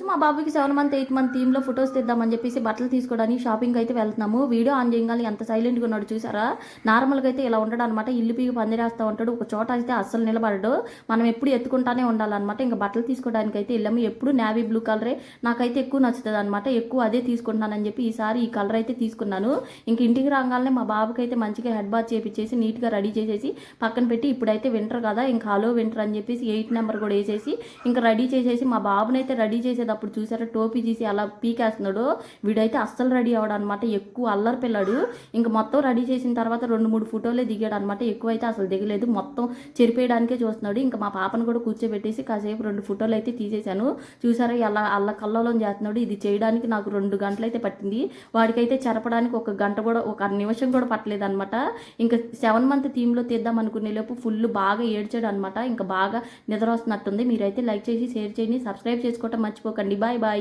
మా బాబుకి 7 month, 8 month థీమ్‌లో photos తీద్దామని చెప్పేసి బట్టలు తీసుకోవడానికి షాపింగ్‌కి అయితే వెళ్తున్నాము. వీడియో ఆన్ చేయంగానే ఎంత సైలెంట్‌గా ఉన్నాడో చూసారా? నార్మల్‌గా అయితే ఇలా ఉండడనమాట. ఇల్లు పీకి పందిరేస్తా ఉంటాడు. ఒక చోట అయితే అస్సలు నిలబడడు. మనం ఎప్పుడు ఎత్తుకుంటానే ఉండాలన్నమాట. ఇంక బట్టలు తీసుకోవడానికైతే ఎళ్ళాము. ఎప్పుడు నేవీ బ్లూ కలరే నాకైతే ఎక్కువ నచ్చుతదనమాట. ఎక్కువ అదే తీసుకుంటున్నానని చెప్పి ఈసారి ఈ కలర్ అయితే తీసుకున్నాను. ఇంక ఇంటికి రాగానే మా బాబుకైతే మంచిగా హెడ్ బాత్ చేపిచ్చేసి నీట్‌గా రెడీ చేసేసి పక్కన పెట్టి ఇప్పుడైతే వింటర్ కదా! ఇంక హలో వింటర్ అని చెప్పేసి 8 నెంబర్ కూడా ఏసేసి ఇంక రెడీ చేసేసి మా బాబునైతే రెడీ చేసేటప్పుడు చూసారా టోపీ తీసి అలా పీకేస్తున్నాడు. వీడైతే అస్సలు రెడీ అవ్వడు అనమాట. ఎక్కువ అల్లరి పిల్లాడు. ఇంక మొత్తం రెడీ చేసిన తర్వాత 2, 3 ఫోటోలే దిగాడు అనమాట. ఎక్కువైతే అసలు దిగలేదు. మొత్తం చెరిపేయడానికే చూస్తున్నాడు. ఇంకా మా పాపను కూడా కూర్చోబెట్టేసి కాసేపు 2 ఫోటోలు అయితే తీసేశాను. చూసారా ఎలా అల్ల కల్లోలం చేస్తున్నాడు. ఇది చేయడానికి నాకు 2 గంటలైతే పట్టింది. వాడికైతే చెరపడానికి ఒక గంట కూడా ఒక నిమిషం కూడా పట్టలేదు అనమాట. ఇంకా 7 మంత్ థీమ్‌లో తీద్దాం అనుకునే లోపు ఫుల్ బాగా ఏడ్చాడు అనమాట. ఇంకా బాగా నిద్ర వస్తున్నట్టుంది. మీరైతే లైక్ చేసి షేర్ చేయండి. సబ్స్క్రైబ్ చేసుకోవటం మర్చిపోకండి. Bye bye.